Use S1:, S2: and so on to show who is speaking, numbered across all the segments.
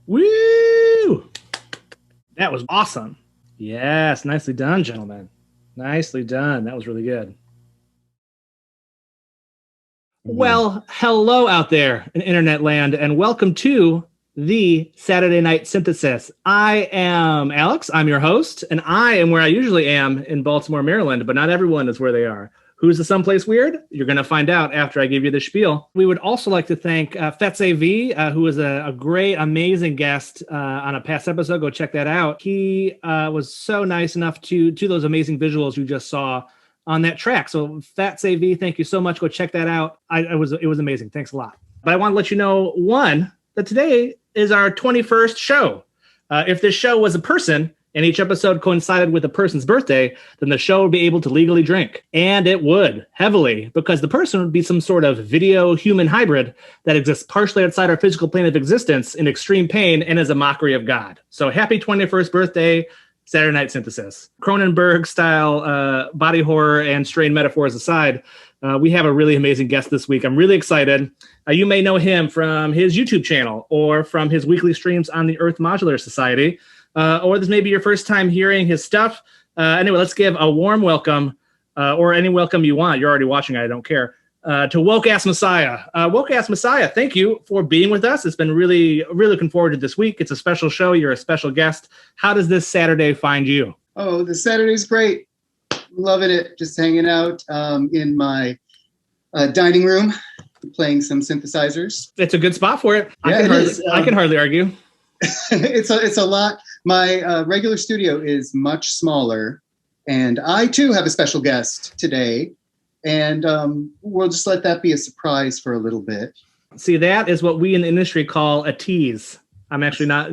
S1: Woo! That was awesome. Yes, nicely done, gentlemen. Nicely done. That was really good. Well, hello out there in internet land, and welcome to the Saturday Night Synthesis. I am Alex. I'm your host, and I am where I usually am in Baltimore, Maryland, but not everyone is where they are. Who's the someplace weird? You're going to find out after I give you the spiel. We would also like to thank Fetz, who was a great, amazing guest on a past episode. Go check that out. He was so nice enough to those amazing visuals you just saw on that track. So Fetz, thank you so much. Go check that out. It was amazing. Thanks a lot. But I want to let you know, one, that today is our 21st show. If this show was a person, and each episode coincided with a person's birthday, then the show would be able to legally drink. And it would, heavily, because the person would be some sort of video-human hybrid that exists partially outside our physical plane of existence in extreme pain and is a mockery of God. So happy 21st birthday, Saturday Night Synthesis. Cronenberg-style body horror and strained metaphors aside, we have a really amazing guest this week. I'm really excited. You may know him from his YouTube channel or from his weekly streams on the Earth Modular Society. Or this may be your first time hearing his stuff. Anyway, let's give a warm welcome, or any welcome you want. You're already watching, I don't care, to Woke-Ass Messiah. Woke-Ass Messiah, thank you for being with us. It's been really looking forward to this week. It's a special show. You're a special guest. How does this Saturday find you?
S2: Oh, this Saturday's great. Loving it. Just hanging out in my dining room, playing some synthesizers.
S1: It's a good spot for it.
S2: Yeah,
S1: I can hardly argue.
S2: It's a lot. My regular studio is much smaller, and I too have a special guest today, and we'll just let that be a surprise for a little bit.
S1: See, that is what we in the industry call a tease. I'm actually not.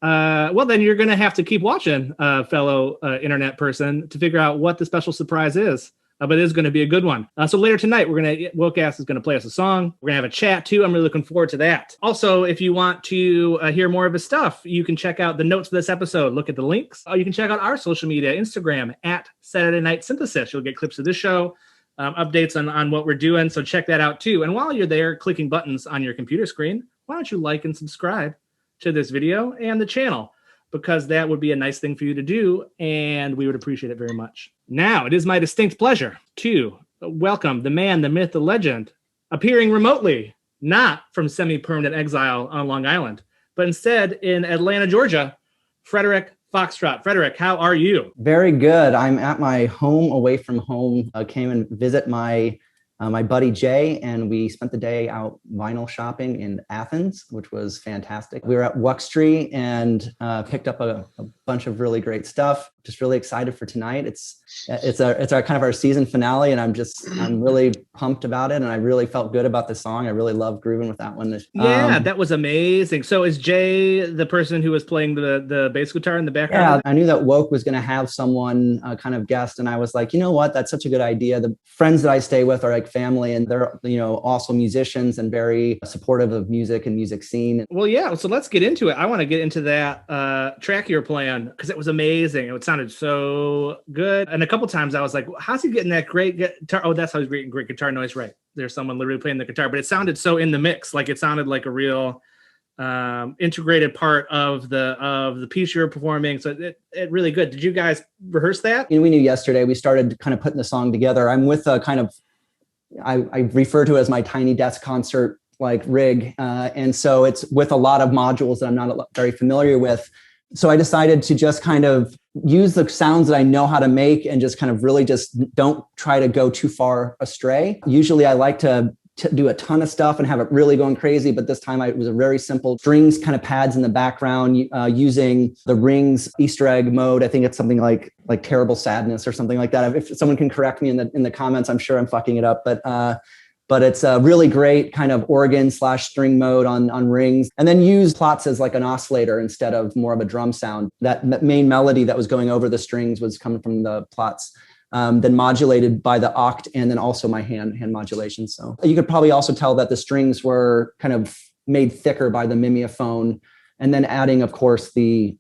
S1: Well, then you're going to have to keep watching, fellow internet person, to figure out what the special surprise is. But it is going to be a good one. So later tonight, Woke-Ass is going to play us a song. We're going to have a chat too. I'm really looking forward to that. Also, if you want to hear more of his stuff, you can check out the notes of this episode. Look at the links. You can check out our social media, Instagram at Saturday Night Synthesis. You'll get clips of this show, updates on what we're doing. So check that out too. And while you're there clicking buttons on your computer screen, why don't you like and subscribe to this video and the channel? Because that would be a nice thing for you to do, and we would appreciate it very much. Now, it is my distinct pleasure to welcome the man, the myth, the legend, appearing remotely, not from semi-permanent exile on Long Island, but instead in Atlanta, Georgia, Frederick Foxtrott. Frederick, how are you?
S3: Very good. I'm at my home, away from home. I came and visit my buddy Jay, and we spent the day out vinyl shopping in Athens, which was fantastic. We were at Wuxtree and picked up a bunch of really great stuff. Just really excited for tonight. It's our kind of our season finale, and I'm really pumped about it. And I really felt good about the song. I really love grooving with that one.
S1: Yeah, that was amazing. So is Jay the person who was playing the bass guitar in the background?
S3: Yeah, I knew that Woke was going to have someone kind of guest, and I was like, you know what? That's such a good idea. The friends that I stay with are like family, and they're also musicians and very supportive of music and music scene.
S1: Well, yeah. So let's get into it. I want to get into that track you're playing because it was amazing. It sounded so good. And a couple times I was like, how's he getting that great guitar? Oh, that's how he's getting great guitar noise. Right. There's someone literally playing the guitar, but it sounded so in the mix. Like it sounded like a real integrated part of the piece you were performing. So it really good. Did you guys rehearse that?
S3: We knew yesterday. We started kind of putting the song together. I'm with a kind of, I refer to it as my tiny desk concert like rig. And so it's with a lot of modules that I'm not very familiar with. So I decided to just kind of use the sounds that I know how to make and just kind of really just don't try to go too far astray. Usually I like to do a ton of stuff and have it really going crazy. But this time it was a very simple strings kind of pads in the background using the Rings Easter egg mode. I think it's something like Terrible Sadness or something like that. If someone can correct me in the comments, I'm sure I'm fucking it up. But it's a really great kind of organ/string mode on Rings, and then use Plaits as like an oscillator instead of more of a drum sound. That main melody that was going over the strings was coming from the Plaits, then modulated by the oct, and then also my hand modulation. So you could probably also tell that the strings were kind of made thicker by the mimeophone, and then adding, of course, the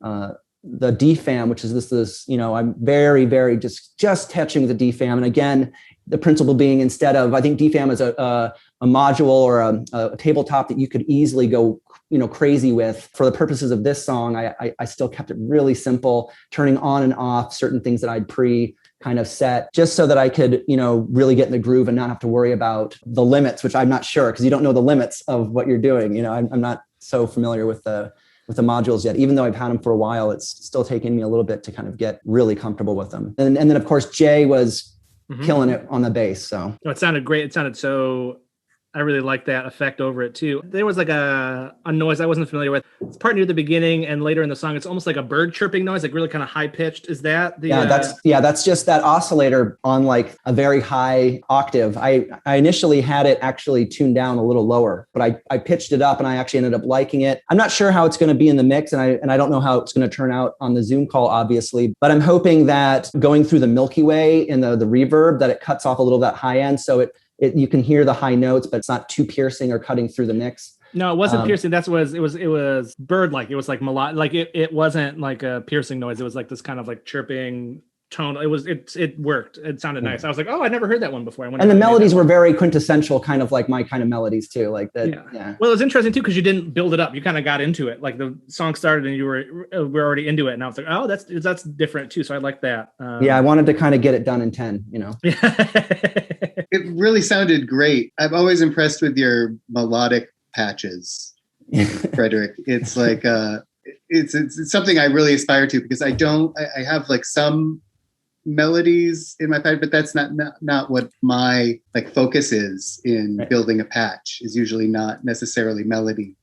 S3: the DFAM, which is this, I'm very, very just touching the DFAM. And again, the principle being instead of, I think DFAM is a module or a tabletop that you could easily go, crazy with. For the purposes of this song, I still kept it really simple, turning on and off certain things that I'd kind of set, just so that I could, really get in the groove and not have to worry about the limits, which I'm not sure, because you don't know the limits of what you're doing. I'm not so familiar with the modules yet. Even though I've had them for a while, it's still taking me a little bit to kind of get really comfortable with them. And then of course, Jay was killing it on the bass. So
S1: it sounded great. It sounded so, I really like that effect over it too. There was like a noise I wasn't familiar with. It's part near the beginning and later in the song. It's almost like a bird chirping noise, like really kind of high pitched. Is that the?
S3: That's just that oscillator on like a very high octave. I initially had it actually tuned down a little lower, but I pitched it up and I actually ended up liking it. I'm not sure how it's going to be in the mix, and I don't know how it's going to turn out on the Zoom call, obviously. But I'm hoping that going through the Milky Way in the reverb, that it cuts off a little of that high end, so you can hear the high notes, but it's not too piercing or cutting through the mix.
S1: No, it wasn't piercing. It was bird-like. It was like melodic. Like it wasn't like a piercing noise. It was like this kind of like chirping tone. It worked. It sounded nice. I was like, oh, I never heard that one before. And
S3: the melodies were very quintessential, kind of like my kind of melodies too. Like that. Yeah.
S1: Well, it was interesting too because you didn't build it up. You kind of got into it. Like the song started and you were already into it. And I was like, oh, that's different too. So I like that.
S3: I wanted to kind of get it done in 10.
S2: It really sounded great. I'm always impressed with your melodic patches, Frederick. It's like it's something I really aspire to, because I have like some melodies in my patch, but that's not what my like focus is in building a patch. Is usually not necessarily melody.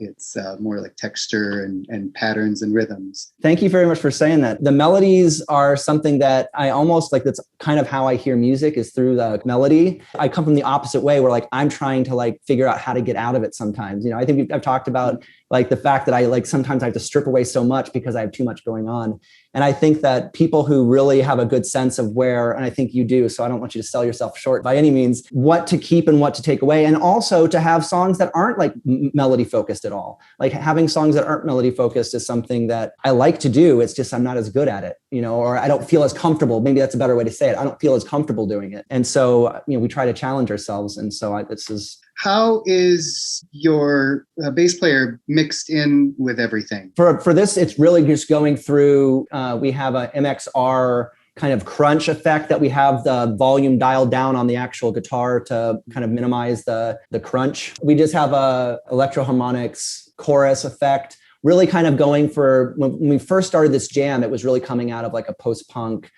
S2: It's more like texture and patterns and rhythms.
S3: Thank you very much for saying that. The melodies are something that I almost like, that's kind of how I hear music, is through the melody. I come from the opposite way, where like I'm trying to like figure out how to get out of it sometimes. I think I've talked about like the fact that I like sometimes I have to strip away so much because I have too much going on. And I think that people who really have a good sense of where, and I think you do, so I don't want you to sell yourself short by any means, what to keep and what to take away. And also to have songs that aren't like melody focused at all. Like having songs that aren't melody focused is something that I like to do. It's just I'm not as good at it, or I don't feel as comfortable. Maybe that's a better way to say it. I don't feel as comfortable doing it. And so, we try to challenge ourselves. And so this is...
S2: How is your bass player mixed in with everything?
S3: For this, it's really just going through, we have a MXR kind of crunch effect that we have the volume dialed down on the actual guitar to kind of minimize the crunch. We just have a electroharmonics chorus effect, really kind of going for, when we first started this jam, it was really coming out of like a post-punk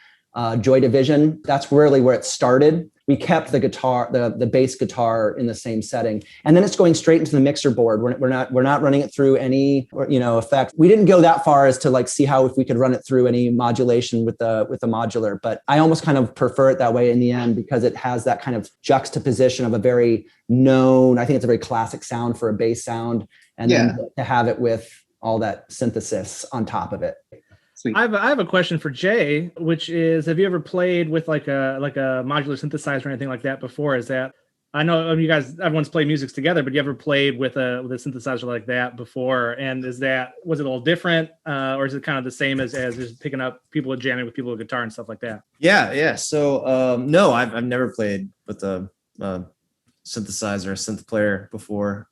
S3: Joy Division. That's really where it started. We kept the guitar, the bass guitar in the same setting, and then it's going straight into the mixer board. We're not running it through any effect. We didn't go that far as to like see how if we could run it through any modulation with the modular, but I almost kind of prefer it that way in the end, because it has that kind of juxtaposition of a very known, I think it's a very classic sound for a bass sound, and then to have it with all that synthesis on top of it.
S2: Sweet.
S1: I have a question for Jay, which is, have you ever played with like a modular synthesizer or anything like that before? Is that, I know everyone's played music together, but you ever played with a synthesizer like that before? And was it a little different, or is it kind of the same as just picking up people jamming with people with guitar and stuff like that?
S4: Yeah. So no, I've never played with a synthesizer, a synth player before,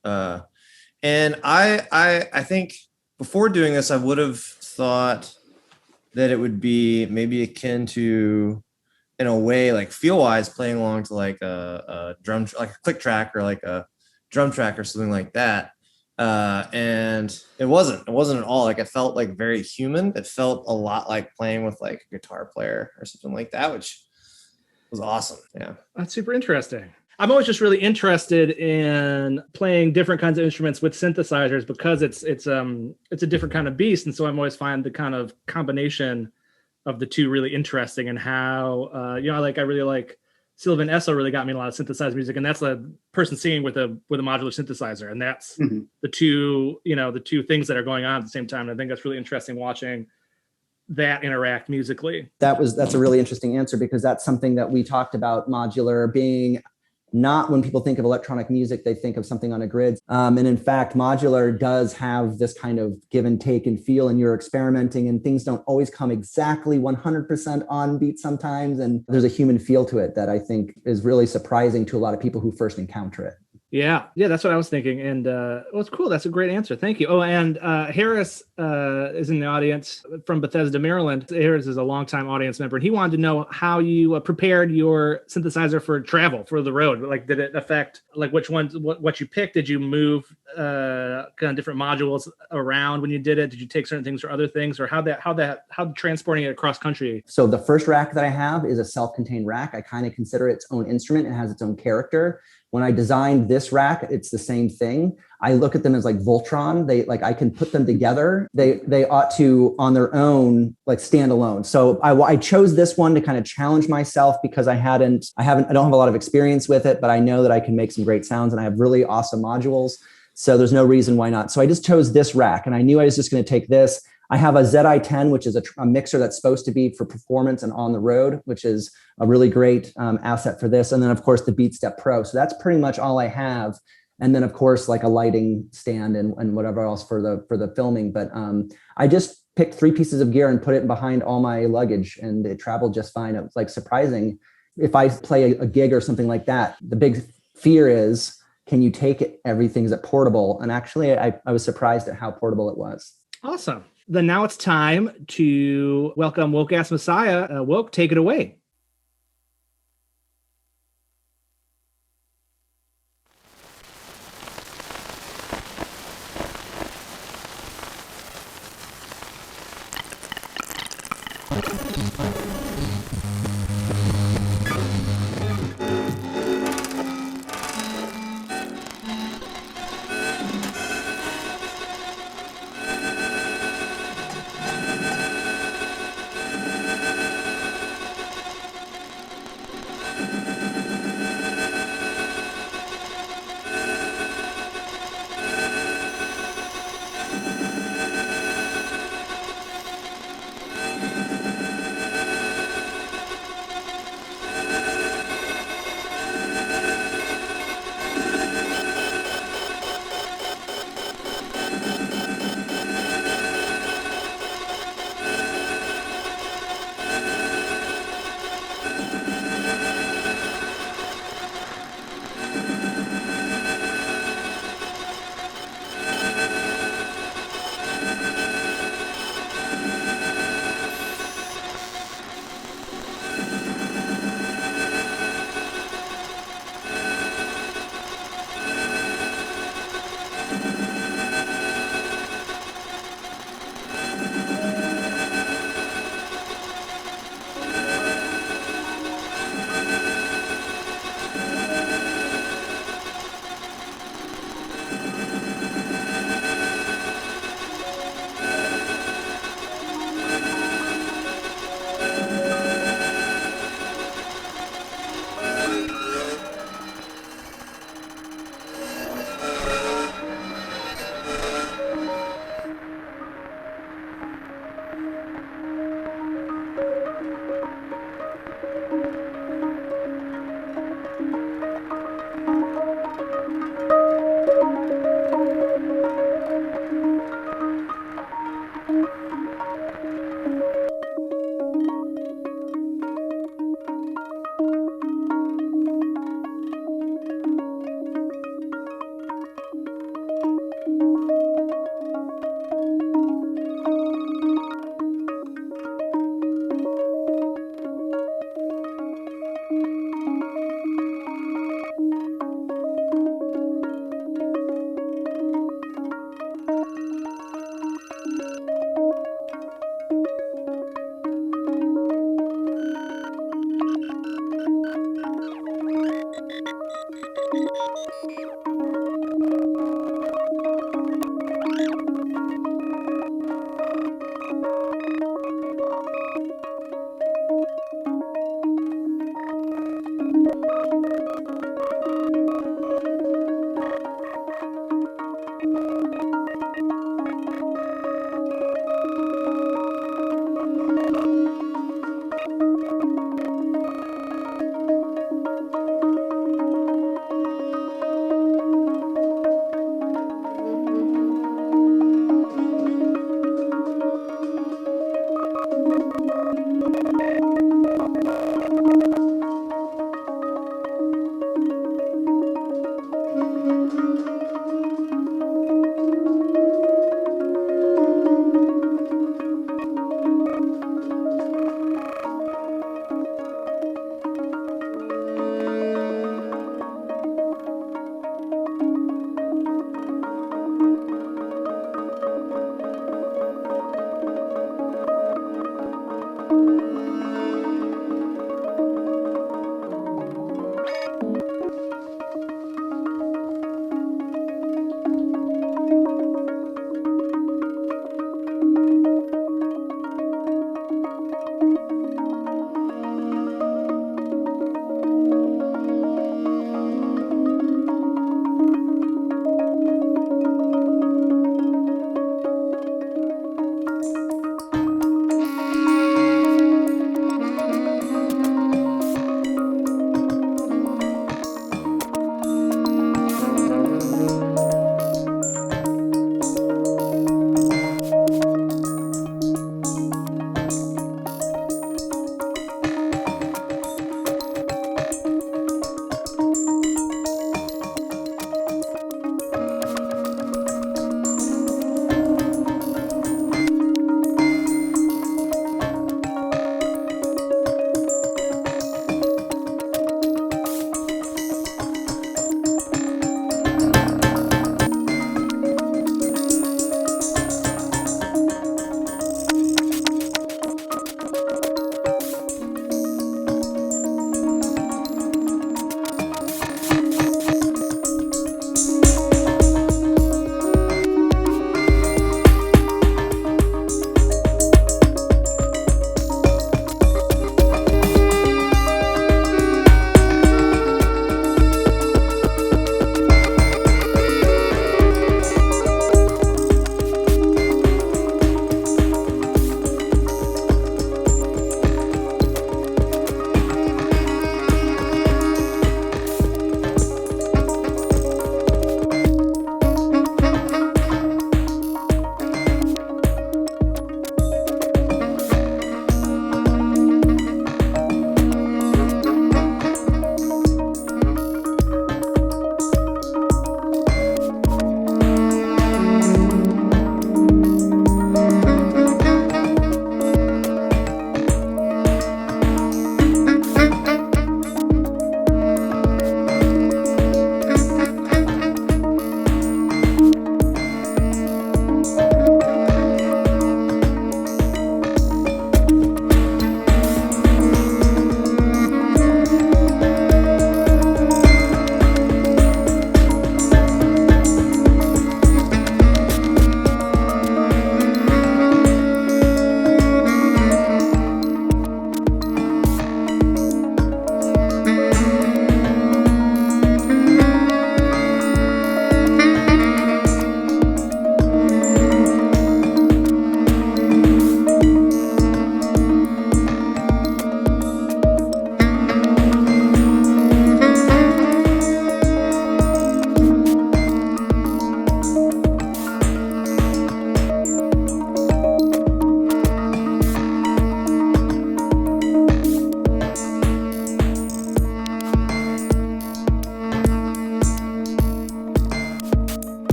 S4: and I think before doing this, I would have thought that it would be maybe akin to, in a way, like feel-wise, playing along to like a drum, like a click track or like a drum track or something like that. And it wasn't at all. Like it felt like very human. It felt a lot like playing with like a guitar player or something like that, which was awesome. Yeah,
S1: that's super interesting. I'm always just really interested in playing different kinds of instruments with synthesizers, because it's a different kind of beast, and so I'm always find the kind of combination of the two really interesting, and how I really like Sylvan Esso really got me in a lot of synthesized music, and that's a person singing with a modular synthesizer, and that's the two things that are going on at the same time. And I think that's really interesting watching that interact musically.
S3: That's a really interesting answer, because that's something that we talked about modular being not when people think of electronic music, they think of something on a grid. And in fact, modular does have this kind of give and take and feel, and you're experimenting and things don't always come exactly 100% on beat sometimes. And there's a human feel to it that I think is really surprising to a lot of people who first encounter it.
S1: Yeah, that's what I was thinking. And it's cool. That's a great answer. Thank you. Oh, and Harris is in the audience from Bethesda, Maryland. Harris is a longtime audience member, and he wanted to know how you prepared your synthesizer for travel, for the road. Like, did it affect like which ones, what you picked? Did you move kind of different modules around when you did it? Did you take certain things for other things, or how transporting it across country?
S3: So the first rack that I have is a self-contained rack. I kind of consider it its own instrument. It has its own character. When I designed this rack, it's the same thing. I look at them as like Voltron. I can put them together. They ought to on their own, like stand alone. So I chose this one to kind of challenge myself because I don't have a lot of experience with it, but I know that I can make some great sounds and I have really awesome modules. So there's no reason why not. So I just chose this rack and I knew I was just going to take this. I have a ZI-10, which is a mixer that's supposed to be for performance and on the road, which is a really great asset for this. And then, of course, the BeatStep Pro. So that's pretty much all I have. And then, of course, like a lighting stand and whatever else for the filming. But I just picked 3 pieces of gear and put it behind all my luggage, and it traveled just fine. It was like surprising. If I play a gig or something like that, the big fear is, can you take it? Everything is portable. And actually, I was surprised at how portable it was.
S1: Awesome. Then now it's time to welcome Woke-Ass Messiah. Woke, take it away.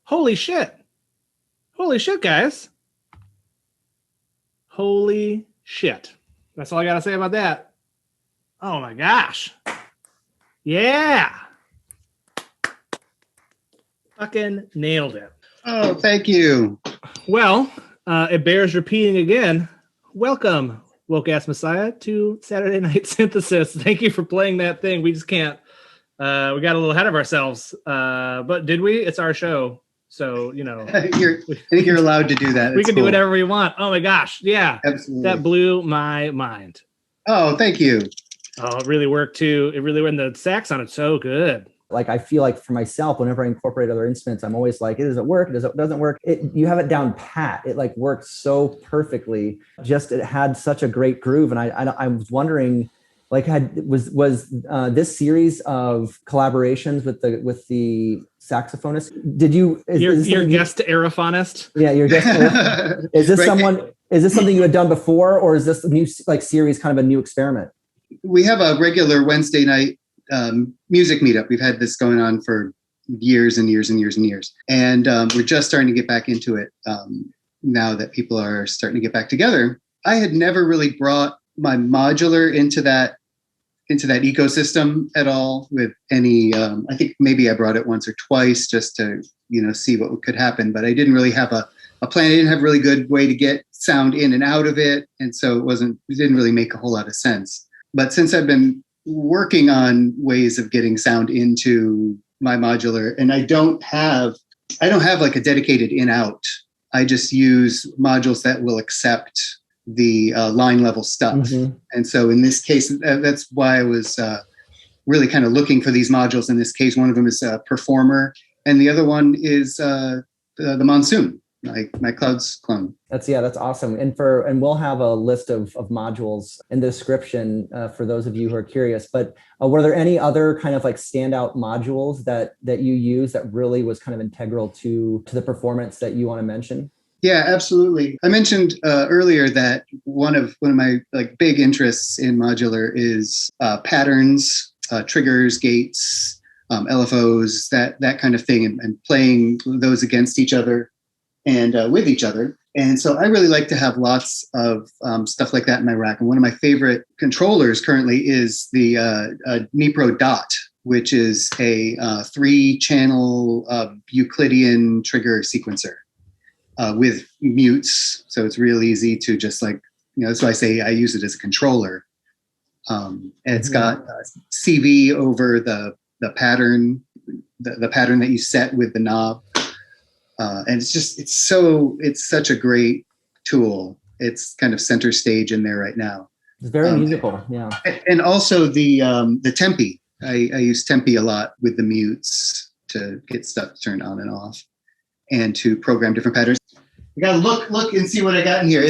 S1: Holy shit. Holy shit, guys. Holy shit. That's all I got to say about that. Oh my gosh. Yeah. Fucking nailed it.
S2: Oh, thank you.
S1: Well, it bears repeating again. Welcome, Woke-Ass Messiah, to Saturday Night Synthesis. Thank you for playing that thing. We just can't. We got a little ahead of ourselves. But did we? It's our show. So, you know.
S2: I think you're allowed to do that.
S1: We can do whatever we want. Oh my gosh. Yeah.
S2: Absolutely.
S1: That blew my mind.
S2: Oh, thank you.
S1: Oh, it really worked too. It really, when the sax sounded so good.
S3: Like, I feel like for myself, whenever I incorporate other instruments, I'm always like, does it work? Doesn't work? You have it down pat. It like works so perfectly. Just, it had such a great groove. And I was wondering, like, was this series of collaborations with the saxophonist? Did you?
S1: Your guest aerophonist?
S3: Yeah, your guest. Is this right. Is this something you had done before, or is this a new like series, kind of a new experiment?
S2: We have a regular Wednesday night music meetup. We've had this going on for years and years and years and years. And we're just starting to get back into it now that people are starting to get back together. I had never really brought my modular into that ecosystem at all with any, I think maybe I brought it once or twice just to, see what could happen, but I didn't really have a plan. I didn't have a really good way to get sound in and out of it. And so it didn't really make a whole lot of sense. But since I've been working on ways of getting sound into my modular, and I don't have like a dedicated in-out. I just use modules that will accept the line level stuff. Mm-hmm. And so in this case, that's why I was really kind of looking for these modules. In this case, one of them is Performer, and the other one is the Monsoon, my Clouds clone.
S3: That's awesome. And we'll have a list of modules in the description for those of you who are curious. But were there any other kind of like standout modules that you use that really was kind of integral to the performance that you want to mention?
S2: Yeah, absolutely. I mentioned earlier that one of my like big interests in modular is patterns, triggers, gates, LFOs, that kind of thing, and playing those against each other and with each other. And so I really like to have lots of stuff like that in my rack. And one of my favorite controllers currently is the Nipro Dot, which is a 3-channel Euclidean trigger sequencer with mutes. So it's real easy to just like, that's why I say I use it as a controller. And it's got CV over the pattern, the pattern that you set with the knob. And it's such a great tool. It's kind of center stage in there right now.
S3: It's very musical, yeah.
S2: And also the tempi. I use tempi a lot with the mutes to get stuff turned on and off, and to program different patterns. You gotta look and see what I got in here.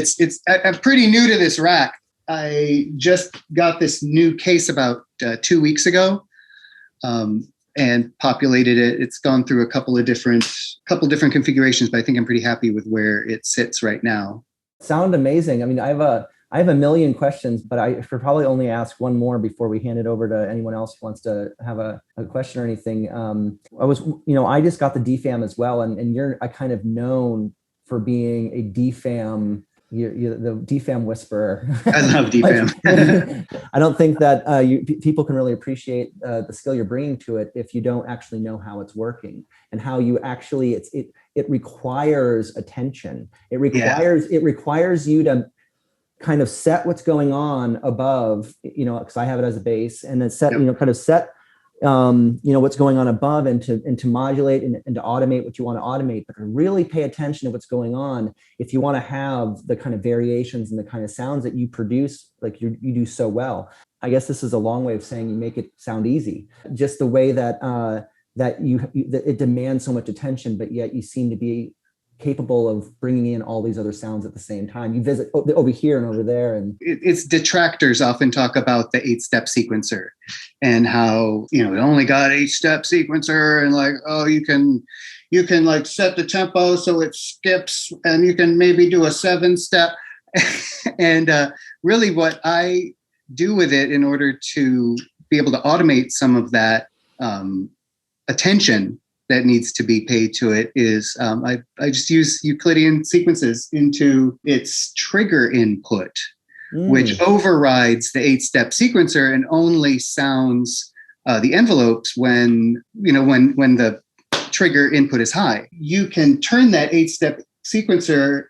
S2: I'm pretty new to this rack. I just got this new case about 2 weeks ago. And populated it. It's gone through a couple different configurations, but I think I'm pretty happy with where it sits right now.
S3: Sound amazing. I mean, I have a million questions, but I should probably only ask one more before we hand it over to anyone else who wants to have a question or anything. I just got the DFAM as well, and you're kind of known for being a DFAM. You're the DFAM whisperer.
S2: I love DFAM.
S3: I don't think that people can really appreciate the skill you're bringing to it if you don't actually know how it's working and how you actually it requires attention. It requires you to kind of set what's going on above, because I have it as a bass, and then set what's going on above, and to modulate and to automate what you want to automate, but to really pay attention to what's going on if you want to have the kind of variations and the kind of sounds that you produce, like you do so well. I guess this is a long way of saying you make it sound easy. Just the way that that it demands so much attention, but yet you seem to be capable of bringing in all these other sounds at the same time. You visit over here and over there, and
S2: it's detractors often talk about the 8-step sequencer and how it only got 8-step sequencer, and like, oh, you can like set the tempo so it skips, and you can maybe do a 7-step. And really, what I do with it in order to be able to automate some of that attention that needs to be paid to it is I just use Euclidean sequences into its trigger input, which overrides the 8-step sequencer and only sounds the envelopes when the trigger input is high. You can turn that 8-step sequencer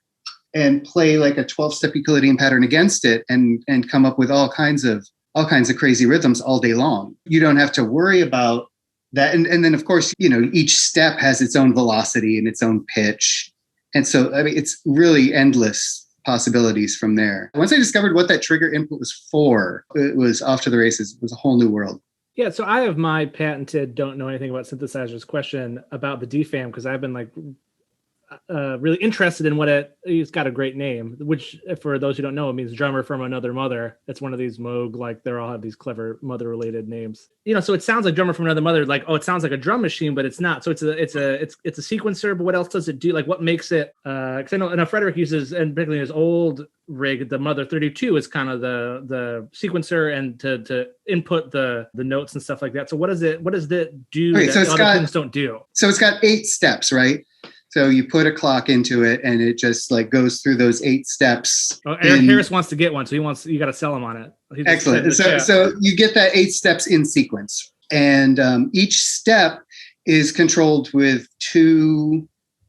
S2: and play like a 12-step Euclidean pattern against it and come up with all kinds of crazy rhythms all day long. You don't have to worry about that. And then of course, each step has its own velocity and its own pitch. And so, I mean, it's really endless possibilities from there. Once I discovered what that trigger input was for, it was off to the races. It was a whole new world.
S1: Yeah, so I have my patented don't know anything about synthesizers question about the DFAM, because I've been like really interested in it's got a great name, which for those who don't know, it means drummer from another mother. It's one of these Moog, like they all have these clever mother related names. So it sounds like drummer from another mother, like, oh, it sounds like a drum machine, but it's not. So it's a sequencer, but what else does it do? Like what makes it, because I know Frederick uses, and particularly his old rig, the Mother 32 is kind of the sequencer and to input the notes and stuff like that. So what does it do that other things don't do?
S2: So it's got 8 steps, right? So you put a clock into it and it just like goes through those 8 steps.
S1: Oh, Eric Harris wants to get one. So you got to sell him on it.
S2: Excellent. So you get that 8 steps in sequence, and each step is controlled with 2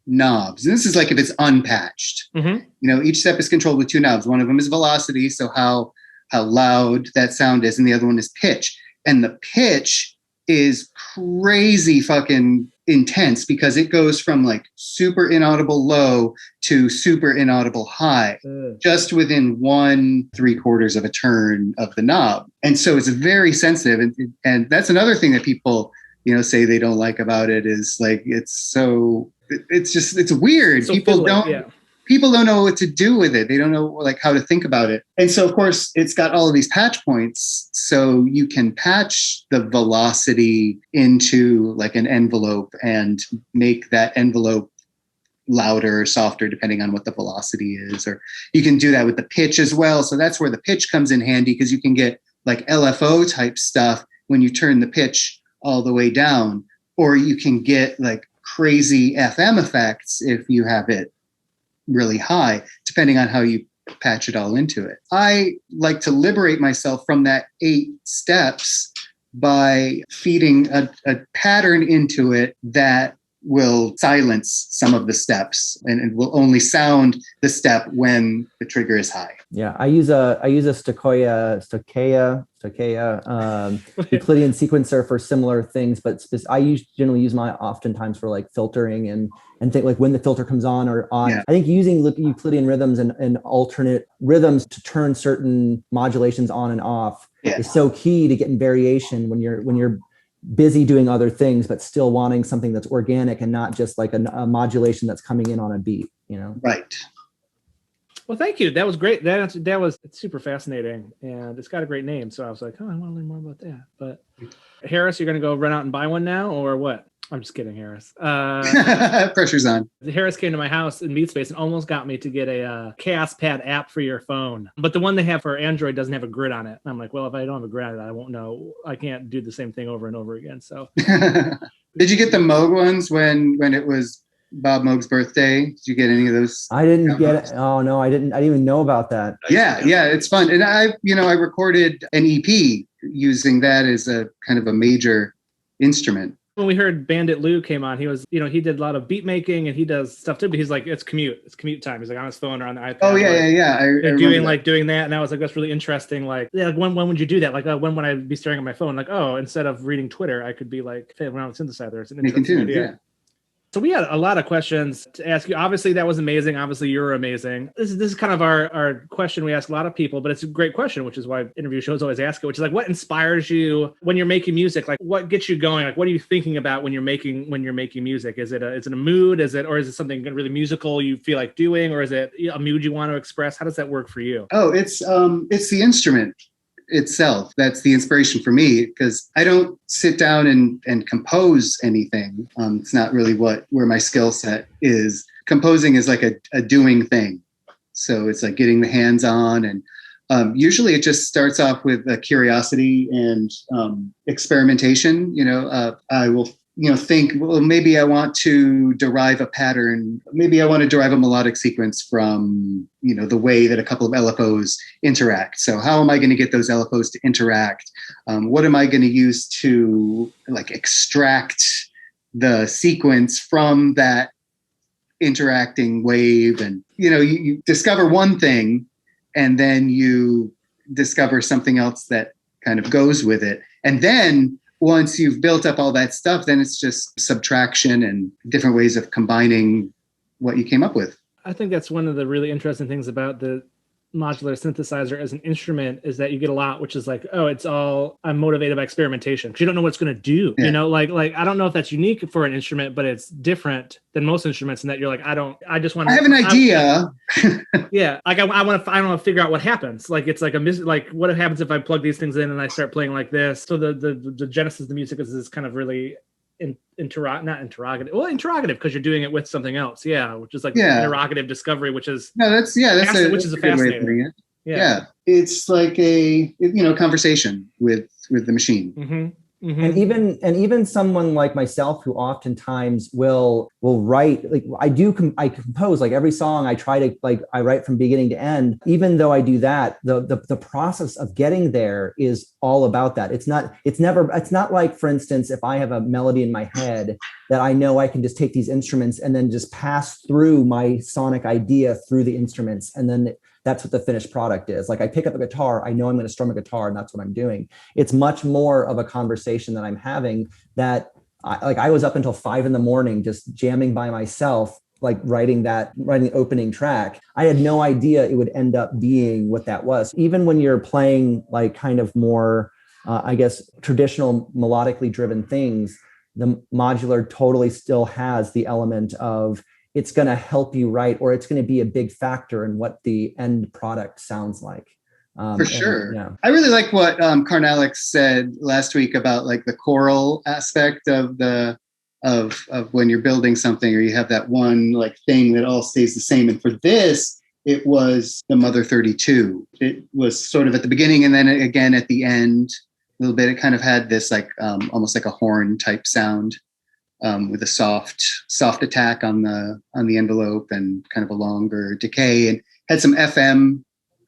S2: knobs. And this is like if it's unpatched, each step is controlled with 2 knobs. One of them is velocity. So how loud that sound is. And the other one is pitch. And the pitch is crazy fucking intense because it goes from like super inaudible low to super inaudible high, just within 1/3 of a turn of the knob. And so it's very sensitive. And that's another thing that people, say they don't like about it, is like, it's weird. So people don't know what to do with it. They don't know like how to think about it. And so of course it's got all of these patch points. So you can patch the velocity into like an envelope and make that envelope louder or softer depending on what the velocity is. Or you can do that with the pitch as well. So that's where the pitch comes in handy, because you can get like LFO type stuff when you turn the pitch all the way down, or you can get like crazy FM effects if you have it really high, depending on how you patch it all into it. I like to liberate myself from that 8 steps by feeding a pattern into it that will silence some of the steps and will only sound the step when the trigger is high.
S3: Yeah, I use a Stochea Euclidean sequencer for similar things, but I generally use mine oftentimes for like filtering and think like when the filter comes on or off. Yeah. I think using Euclidean rhythms and alternate rhythms to turn certain modulations on and off is so key to getting variation when you're busy doing other things, but still wanting something that's organic and not just like a modulation that's coming in on a beat,
S2: Right.
S1: Well, thank you. That was great. It's super fascinating, and it's got a great name. So I was like, oh, I want to learn more about that. But Harris, you're going to go run out and buy one now, or what? I'm just kidding, Harris.
S2: Pressure's on.
S1: Harris came to my house in MeetSpace and almost got me to get a Chaos Pad app for your phone. But the one they have for Android doesn't have a grid on it. And I'm like, well, if I don't have a grid on it, I won't know. I can't do the same thing over and over again. So,
S2: did you get the Moog ones when it was Bob Moog's birthday? Did you get any of those?
S3: I didn't get it. Oh no, I didn't even know about that.
S2: Yeah, it's fun. And I recorded an EP using that as a kind of a major instrument.
S1: When we heard Bandit Lou came on, he was, he did a lot of beat making and he does stuff too, but he's like, it's commute time. He's like on his phone or on the iPad.
S2: Oh yeah.
S1: Doing that. And I was like, that's really interesting. Like, when would you do that? Like, when would I be staring at my phone? Like, oh, instead of reading Twitter, I could be like, hey, around the synthesizer. It's an interesting idea. Yeah. So we had a lot of questions to ask you. Obviously, that was amazing. Obviously, you're amazing. This is kind of our question we ask a lot of people, but it's a great question, which is why interview shows always ask it, which is like, what inspires you when you're making music? Like, what gets you going? Like, what are you thinking about when you're making music? Is it a mood? Is it something really musical you feel like doing? Or is it a mood you want to express? How does that work for you?
S2: Oh, it's the instrument itself. That's the inspiration for me, because I don't sit down and compose anything. It's not really where my skill set is. Composing is like a doing thing. So it's like getting the hands on, and usually it just starts off with a curiosity and experimentation. I will think, well, maybe I want to derive a pattern. Maybe I want to derive a melodic sequence from, the way that a couple of LFOs interact. So how am I going to get those LFOs to interact? What am I going to use to extract the sequence from that interacting wave? And, you discover one thing and then you discover something else that kind of goes with it. And then once you've built up all that stuff, then it's just subtraction and different ways of combining what you came up with.
S1: I think that's one of the really interesting things about the modular synthesizer as an instrument is that you get a lot, which is I'm motivated by experimentation because you don't know what it's going to do.
S2: Yeah.
S1: I don't know if that's unique for an instrument, but it's different than most instruments in that you're like, I have
S2: an idea.
S1: Yeah. I want to figure out what happens. What happens if I plug these things in and I start playing like this? So the genesis of the music is this kind of really interrogative because you're doing it with something else, which is interrogative discovery, which is
S2: that's a
S1: fascinating.
S2: Yeah, it's like a conversation with the machine.
S1: Mm-hmm. Mm-hmm.
S3: And even someone like myself who oftentimes will write, I compose every song. I try to I write from beginning to end. Even though I do that, the process of getting there is all about that. It's not like, for instance, if I have a melody in my head that I know I can just take these instruments and then just pass through my sonic idea through the instruments, and then that's what the finished product is. I pick up a guitar, I know I'm going to strum a guitar, and that's what I'm doing. It's much more of a conversation that I'm having that I was up until 5 a.m. just jamming by myself, writing the opening track. I had no idea it would end up being what that was. Even when you're playing kind of more, traditional melodically driven things, the modular totally still has the element of it's going to help you write, or it's going to be a big factor in what the end product sounds like.
S2: For sure. I really like what Carnalix said last week about the choral aspect of when you're building something, or you have that one thing that all stays the same. And for this, it was the Mother 32. It was sort of at the beginning and then again at the end a little bit. It kind of had this almost like a horn type sound. With a soft attack on the envelope and kind of a longer decay, and had some FM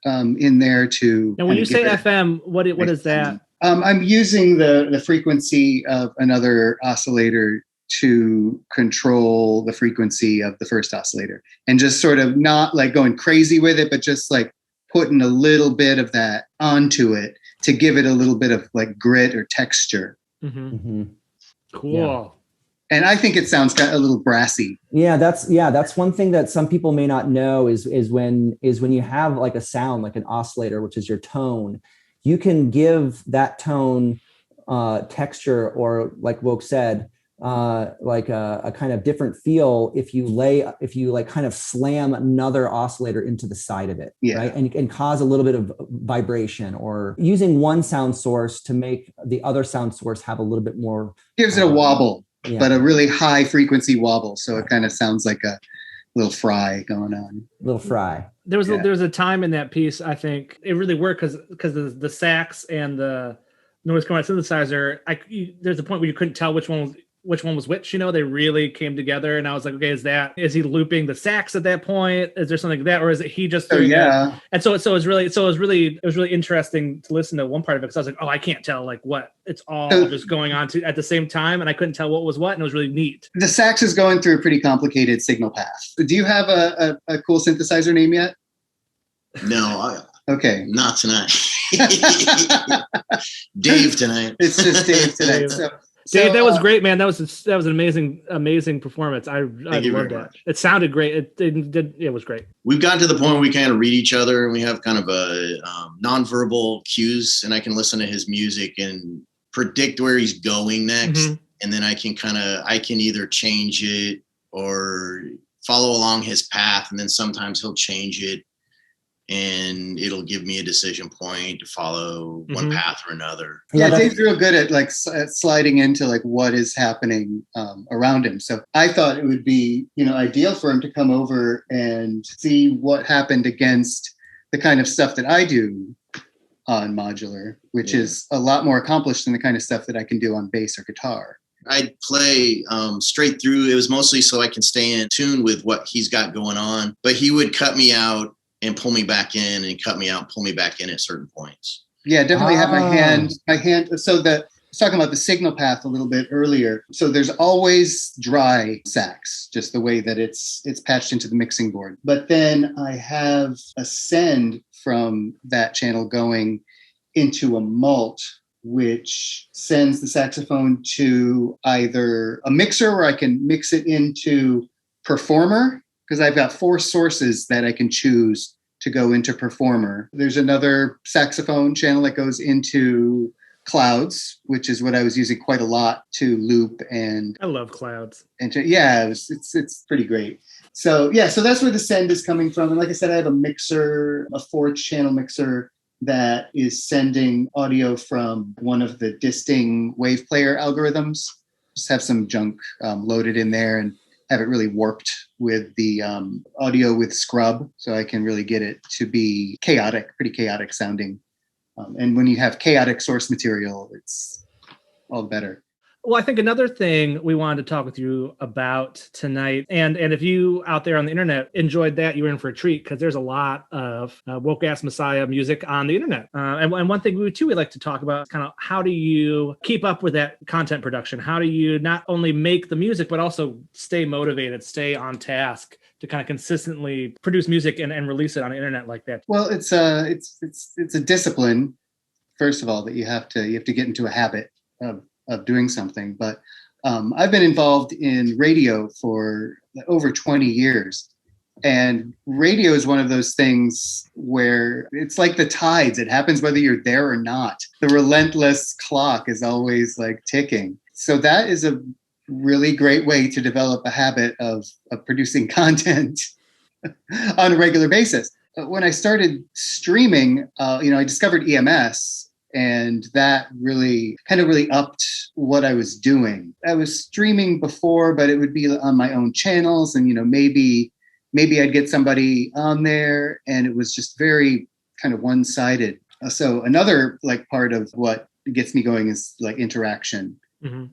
S2: in there too.
S1: Now, when you say FM, what is that?
S2: I'm using the frequency of another oscillator to control the frequency of the first oscillator, and just sort of not going crazy with it, but just putting a little bit of that onto it to give it a little bit of grit or texture.
S1: Mm-hmm.
S3: Mm-hmm.
S1: Cool.
S2: Yeah. And I think it sounds kind of a little brassy.
S3: That's one thing that some people may not know is when you have a sound like an oscillator, which is your tone, you can give that tone texture, or Woke said, a kind of different feel if you kind of slam another oscillator into the side of it, right? And cause a little bit of vibration, or using one sound source to make the other sound source have a little bit more.
S2: Gives it a wobble. Yeah. But a really high frequency wobble, so it kind of sounds like a little fry going on.
S1: There was a time in that piece, I think it really worked because the sax and the noise coming out synthesizer. There's a point where you couldn't tell which one was which. They really came together, and I was like, okay, is he looping the sax at that point? Is there something like that, or is it he just doing it? And so it was really interesting to listen to one part of it, because I was like, oh, I can't tell what it's all just going on to at the same time, and I couldn't tell what was what, and it was really neat.
S2: The sax is going through a pretty complicated signal path. Do you have a cool synthesizer name yet?
S5: No.
S2: Okay.
S5: Not tonight. Dave tonight.
S2: It's just Dave tonight.
S1: Dave, that was great, man. That was an amazing performance. I loved it. It sounded great. It was great.
S5: We've gotten to the point where we kind of read each other, and we have kind of a nonverbal cues, and I can listen to his music and predict where he's going next. Mm-hmm. And then I can either change it or follow along his path. And then sometimes he'll change it, and it'll give me a decision point to follow one path or another.
S2: Yeah, Dave's real good at sliding into what is happening around him. So I thought it would be ideal for him to come over and see what happened against the kind of stuff that I do on Modular, which is a lot more accomplished than the kind of stuff that I can do on bass or guitar.
S5: I'd play straight through. It was mostly so I can stay in tune with what he's got going on. But he would cut me out and pull me back in, and cut me out and pull me back in at certain points.
S2: Yeah, definitely have my hand. So I was talking about the signal path a little bit earlier. So there's always dry sax, just the way that it's patched into the mixing board. But then I have a send from that channel going into a mult, which sends the saxophone to either a mixer where I can mix it into Performer, because I've got 4 sources that I can choose to go into Performer. There's another saxophone channel that goes into Clouds, which is what I was using quite a lot to loop. And
S1: I love Clouds.
S2: And it's pretty great. So that's where the send is coming from. And like I said, I have a mixer, a 4-channel mixer that is sending audio from one of the Disting wave player algorithms. Just have some junk loaded in there and have it really warped with the audio with scrub, so I can really get it to be pretty chaotic sounding. And when you have chaotic source material, it's all better.
S1: Well, I think another thing we wanted to talk with you about tonight, and if you out there on the internet enjoyed that, you were in for a treat, because there's a lot of Woke-Ass Messiah music on the internet. And one thing we'd like to talk about is kind of how do you keep up with that content production? How do you not only make the music, but also stay motivated, stay on task to kind of consistently produce music and release it on the internet like that?
S2: Well, it's a discipline, first of all, that you have to get into a habit of doing something. But I've been involved in radio for over 20 years. And radio is one of those things where it's like the tides. It happens whether you're there or not. The relentless clock is always like ticking. So that is a really great way to develop a habit of producing content on a regular basis. When I started streaming, I discovered EMS. And that really upped what I was doing. I was streaming before, but it would be on my own channels. And, maybe I'd get somebody on there, and it was just very kind of one-sided. So another part of what gets me going is interaction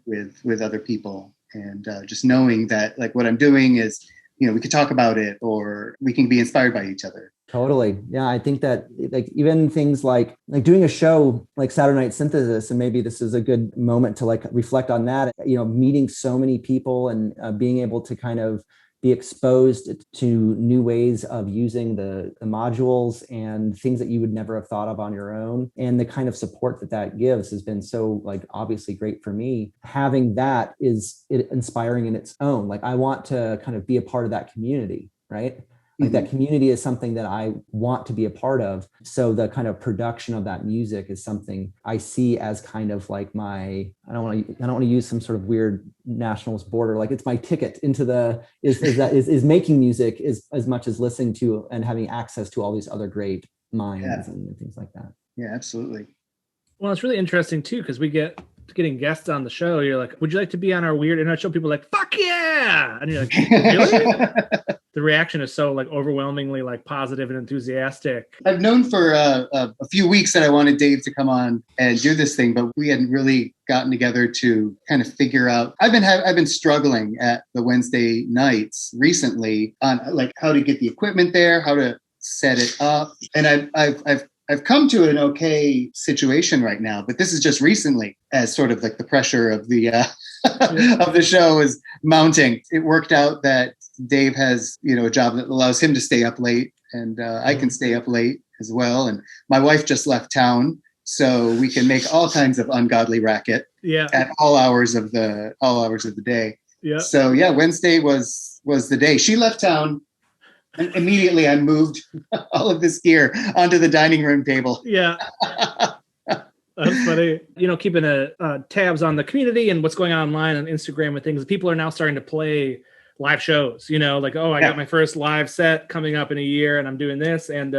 S2: with other people, and just knowing that what I'm doing is, we could talk about it, or we can be inspired by each other.
S3: Totally. Yeah. I think that even things like doing a show like Saturday Night Synthesis, and maybe this is a good moment to reflect on that, meeting so many people and being able to kind of be exposed to new ways of using the modules and things that you would never have thought of on your own. And the kind of support that gives has been so obviously great for me. Having that is inspiring in its own. I want to kind of be a part of that community, right? That community is something that I want to be a part of. So the kind of production of that music is something I see as kind of my, I don't want to use some sort of weird nationalist border. It's my ticket into is making music is as much as listening to and having access to all these other great minds and things like that.
S2: Yeah, absolutely.
S1: Well, it's really interesting too, because we getting guests on the show. You're like, would you like to be on our weird internet show? People are like, fuck yeah. And you're like, really? The reaction is so overwhelmingly positive and enthusiastic.
S2: I've known for a few weeks that I wanted Dave to come on and do this thing, but we hadn't really gotten together to kind of figure out. I've been struggling at the Wednesday nights recently on how to get the equipment there, how to set it up. And I've come to an okay situation right now, but this is just recently, as sort of the pressure of the of the show is mounting. It worked out that Dave has a job that allows him to stay up late, and I can stay up late as well. And my wife just left town, so we can make all kinds of ungodly racket at all hours of the day. Yeah. So Wednesday was the day she left town. And immediately I moved all of this gear onto the dining room table. Yeah.
S1: That's funny. Keeping tabs on the community and what's going on online on Instagram and things. People are now starting to play live shows, I got my first live set coming up in a year and I'm doing this. And,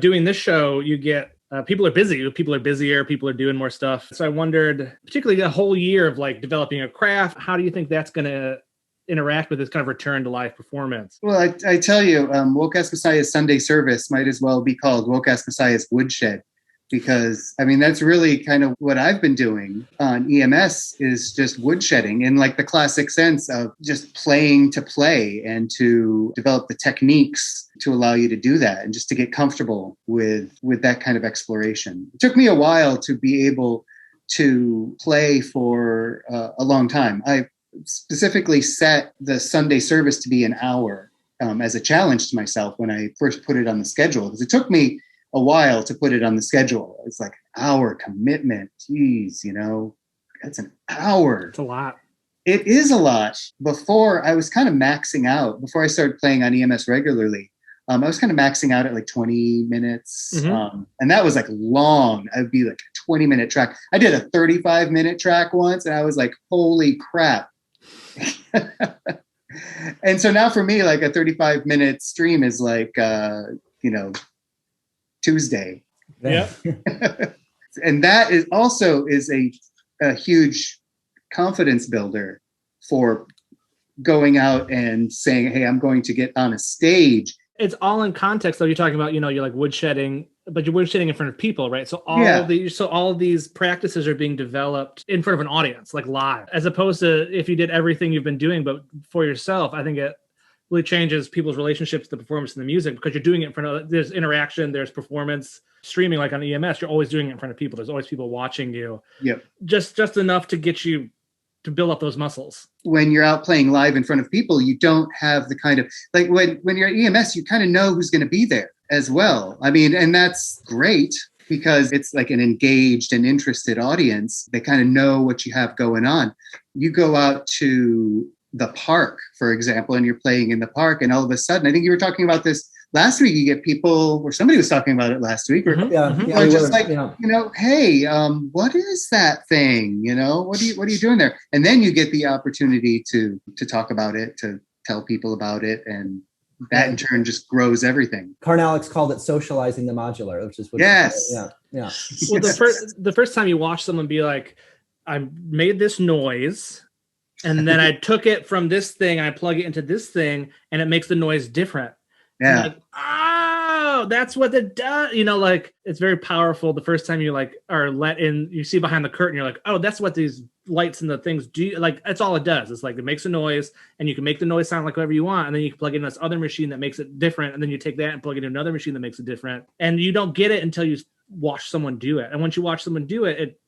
S1: doing this show, you get people are busy. People are busier. People are doing more stuff. So I wondered, particularly a whole year of developing a craft, how do you think that's going to interact with this kind of return to live performance?
S2: Well, I tell you, Woke-Ass Messiah's Sunday service might as well be called Woke-Ass Messiah's Woodshed, because I mean, that's really kind of what I've been doing on EMS is just woodshedding in like the classic sense of just playing to play and to develop the techniques to allow you to do that and just to get comfortable with that kind of exploration. It took me a while to be able to play for a long time. I specifically set the Sunday service to be an hour as a challenge to myself when I first put it on the schedule, because it took me a while to put it on the schedule. It's like an hour commitment. Jeez, that's an hour.
S1: It's a lot.
S2: It is a lot. Before I was kind of maxing out, before I started playing on EMS regularly, I was kind of maxing out at like 20 minutes.
S1: Mm-hmm.
S2: And that was like long. I'd be like a 20-minute track. I did a 35-minute track once and I was like, holy crap. And so now for me, like a 35-minute stream is like, Tuesday.
S1: Yeah.
S2: And that is also a huge confidence builder for going out and saying, hey, I'm going to get on a stage.
S1: It's all in context, though. You're talking about, you're like woodshedding, but you're woodshedding in front of people, right? So all of these practices are being developed in front of an audience, like live, as opposed to if you did everything you've been doing, but for yourself. I think it really changes people's relationships to the performance and the music, because you're doing it in front of, there's interaction, there's performance. Streaming, like on EMS, you're always doing it in front of people. There's always people watching you.
S2: Yep.
S1: Just enough to get you to build up those muscles.
S2: When you're out playing live in front of people, you don't have the kind of, like when you're at EMS, you kind of know who's going to be there as well. I mean, and that's great because it's like an engaged and interested audience. They kind of know what you have going on. You go out to the park, for example, and you're playing in the park, and all of a sudden, I think you were talking about this last week, you get people, or somebody was talking about it last week, or just like, hey, what is that thing? What are you doing there? And then you get the opportunity to talk about it, to tell people about it, and that in turn just grows everything.
S3: Alex called it socializing the modular, which is what
S1: Well, the first time you watch someone be like, I made this noise, and then I took it from this thing, and I plug it into this thing, and it makes the noise different.
S2: Yeah.
S1: Like, oh, that's what it does. Like it's very powerful. The first time you like are let in, you see behind the curtain, you're like, oh, that's what these lights and the things do. Like that's all it does. It's like it makes a noise, and you can make the noise sound like whatever you want, and then you can plug in this other machine that makes it different, and then you take that and plug it in another machine that makes it different. And you don't get it until you watch someone do it. And once you watch someone do it, it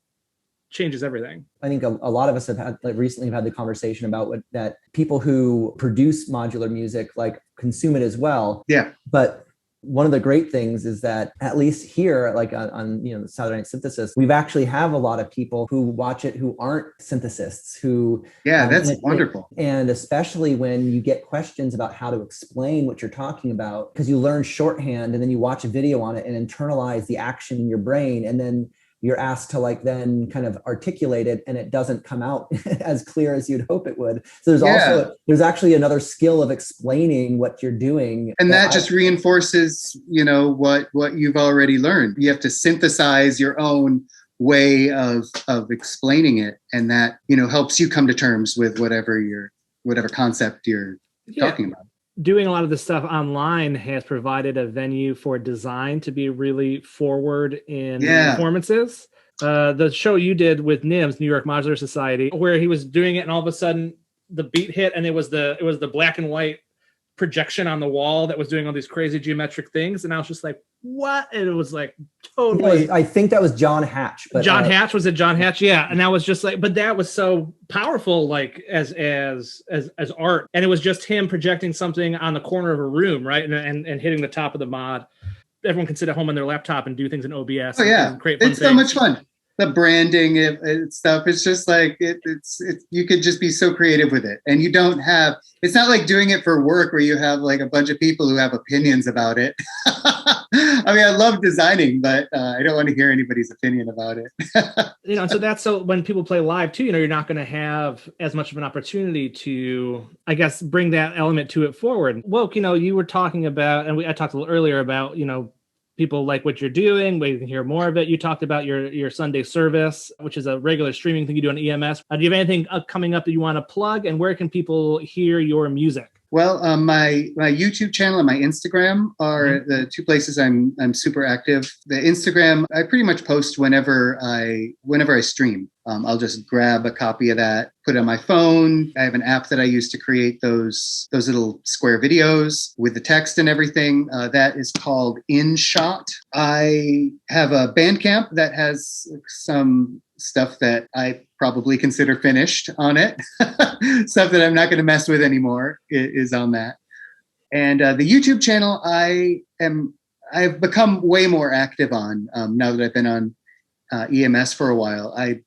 S1: changes everything.
S3: I think a lot of us have had recently had the conversation about that people who produce modular music like consume it as well.
S2: Yeah.
S3: But one of the great things is that at least here, like on the Saturday Night Synthesis, we've actually have a lot of people who watch it who aren't synthesists who.
S2: Yeah, that's wonderful.
S3: And especially when you get questions about how to explain what you're talking about, because you learn shorthand and then you watch a video on it and internalize the action in your brain, and then you're asked to like then kind of articulate it, and it doesn't come out as clear as you'd hope it would. So there's actually another skill of explaining what you're doing.
S2: And that just reinforces, what you've already learned. You have to synthesize your own way of explaining it. And that, helps you come to terms with whatever concept you're talking about.
S1: Doing a lot of this stuff online has provided a venue for design to be really forward in performances. The show you did with NIMS, New York Modular Society, where he was doing it, and all of a sudden the beat hit, and it was the black and white projection on the wall that was doing all these crazy geometric things, and I was just like, what? And it was like totally.
S3: I think that was John Hatch. But
S1: John Hatch, was it John Hatch? Yeah, and I was just like, but that was so powerful, like as art, and it was just him projecting something on the corner of a room, right, and hitting the top of the mod. Everyone can sit at home on their laptop and do things in OBS.
S2: Oh yeah, it's so much fun. The branding and stuff. It's just like it's you could just be so creative with it, and you don't have. It's not like doing it for work where you have like a bunch of people who have opinions about it. I mean, I love designing, but I don't want to hear anybody's opinion about it.
S1: So when people play live too, you're not going to have as much of an opportunity to, I guess, bring that element to it forward. Woke, you were talking about, and I talked a little earlier about, people like what you're doing, where you can hear more of it. You talked about your Sunday service, which is a regular streaming thing you do on EMS. Do you have anything coming up that you want to plug, and where can people hear your music?
S2: Well, my YouTube channel and my Instagram are the two places I'm super active. The Instagram, I pretty much post whenever I stream. I'll just grab a copy of that, put it on my phone. I have an app that I use to create those little square videos with the text and everything. That is called InShot. I have a Bandcamp that has some stuff that I probably consider finished on it. Stuff that I'm not going to mess with anymore is on that. And the YouTube channel, I've become way more active on now that I've been on EMS for a while. I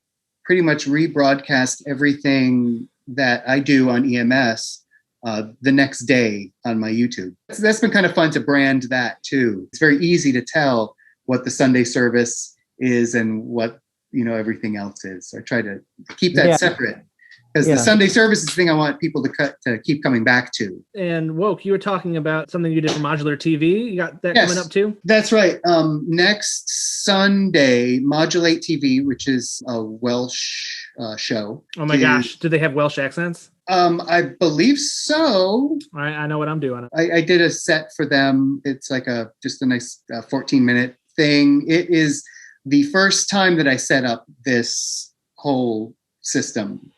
S2: pretty much rebroadcast everything that I do on EMS the next day on my YouTube. That's been kind of fun to brand that too. It's very easy to tell what the Sunday service is and what everything else is. So I try to keep that separate, because the Sunday service is the thing I want people to keep coming back to.
S1: And Woke, you were talking about something you did for Modular TV. You got that coming up too?
S2: That's right. Next Sunday, Modulate TV, which is a Welsh show.
S1: Oh my gosh. Do they have Welsh accents?
S2: I believe so.
S1: I know what I'm doing.
S2: I did a set for them. It's like just a nice 14-minute thing. It is the first time that I set up this whole system.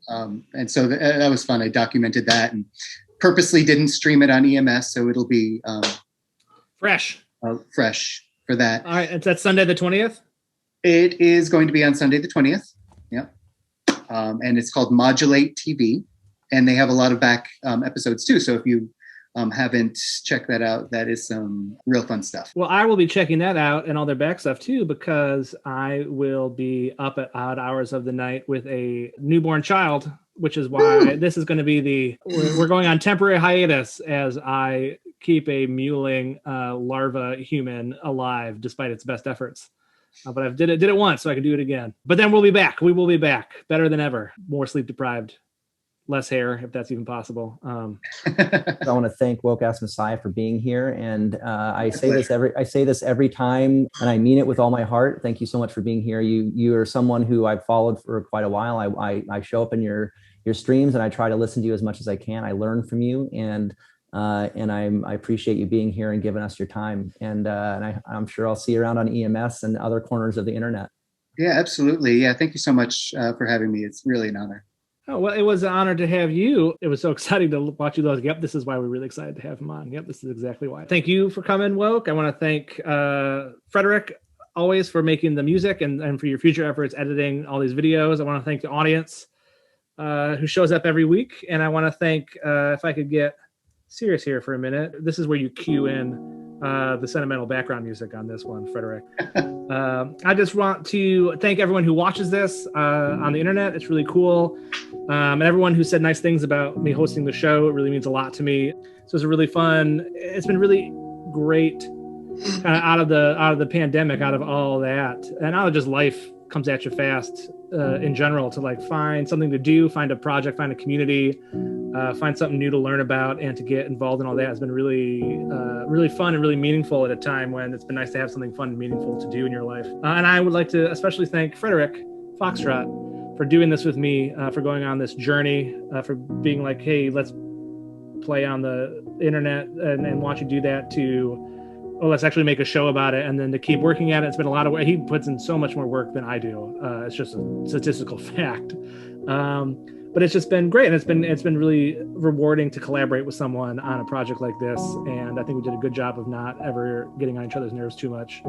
S2: And so that was fun. I documented that and purposely didn't stream it on EMS, so it'll be fresh for that.
S1: All right, and that's Sunday the 20th?
S2: It is going to be on Sunday the 20th. Yep. And it's called Modulate TV. And they have a lot of back episodes too. So if you haven't checked that out, that is some real fun stuff.
S1: Well, I will be checking that out and all their back stuff too, because I will be up at odd hours of the night with a newborn child, which is why this is going to be we're going on temporary hiatus as I keep a mewling larva human alive despite its best efforts. But I did it once, so I can do it again. But then we'll be back. We will be back better than ever, more sleep deprived. Less hair, if that's even possible.
S3: I want to thank Woke-Ass Messiah for being here, and I say this every time, and I mean it with all my heart. Thank you so much for being here. You are someone who I've followed for quite a while. I show up in your streams, and I try to listen to you as much as I can. I learn from you, and I appreciate you being here and giving us your time. And I'm sure I'll see you around on EMS and other corners of the internet.
S2: Yeah, absolutely. Yeah, thank you so much for having me. It's really an honor.
S1: Oh, well, it was an honor to have you. It was so exciting to watch you those. Yep, this is why we're really excited to have him on. Yep, this is exactly why. Thank you for coming, Woke. I want to thank Frederick always for making the music and for your future efforts editing all these videos. I want to thank the audience who shows up every week. And I want to thank, if I could get serious here for a minute, this is where you cue in the sentimental background music on this one, Frederick. I just want to thank everyone who watches this on the internet. It's really cool. And everyone who said nice things about me hosting the show, it really means a lot to me. So it's really fun. It's been really great kind of out of the pandemic, out of all that, and out of just life comes at you fast in general, to like find something to do, find a project, find a community, find something new to learn about, and to get involved in all that has been really fun and really meaningful at a time when it's been nice to have something fun and meaningful to do in your life. And I would like to especially thank Frederick Foxtrott for doing this with me, for going on this journey, for being like, hey, let's play on the internet and watch you do that, to let's actually make a show about it, and then to keep working at it. It's been a lot of work. He puts in so much more work than I do. It's just a statistical fact. But it's just been great, and it's been really rewarding to collaborate with someone on a project like this. And I think we did a good job of not ever getting on each other's nerves too much,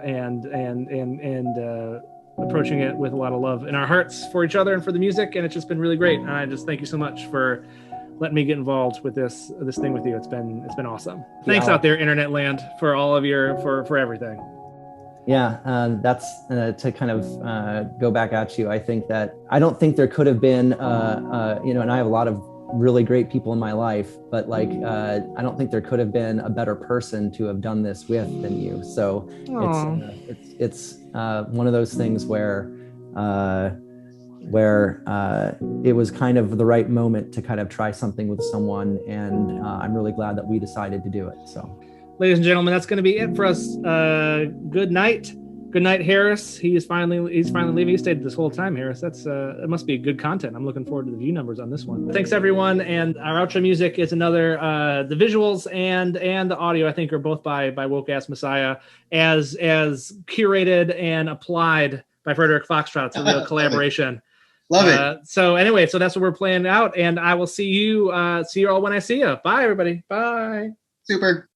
S1: and approaching it with a lot of love in our hearts for each other and for the music. And it's just been really great. And I just thank you so much for letting me get involved with this thing with you. It's been awesome. Thanks out there, internet land, for all of for everything.
S3: Yeah, that's to kind of go back at you. I think that I don't think there could have been, and I have a lot of really great people in my life, but I don't think there could have been a better person to have done this with than you. So it's one of those things where it was kind of the right moment to kind of try something with someone, and I'm really glad that we decided to do it. So,
S1: ladies and gentlemen, that's going to be it for us. Good night Good night, Harris. He's finally leaving. He stayed this whole time, Harris. That's it must be good content. I'm looking forward to the view numbers on this one. Thanks everyone. And our outro music is another the visuals and the audio, I think, are both by Woke-Ass Messiah, as curated and applied by Frederick Foxtrott. It's a real collaboration.
S2: Love it.
S1: So anyway, so that's what we're playing out, and I will see you all when I see you. Bye everybody. Bye.
S2: Super.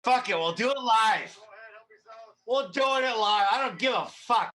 S6: Fuck it, we'll do it live. We'll do it live. I don't give a fuck.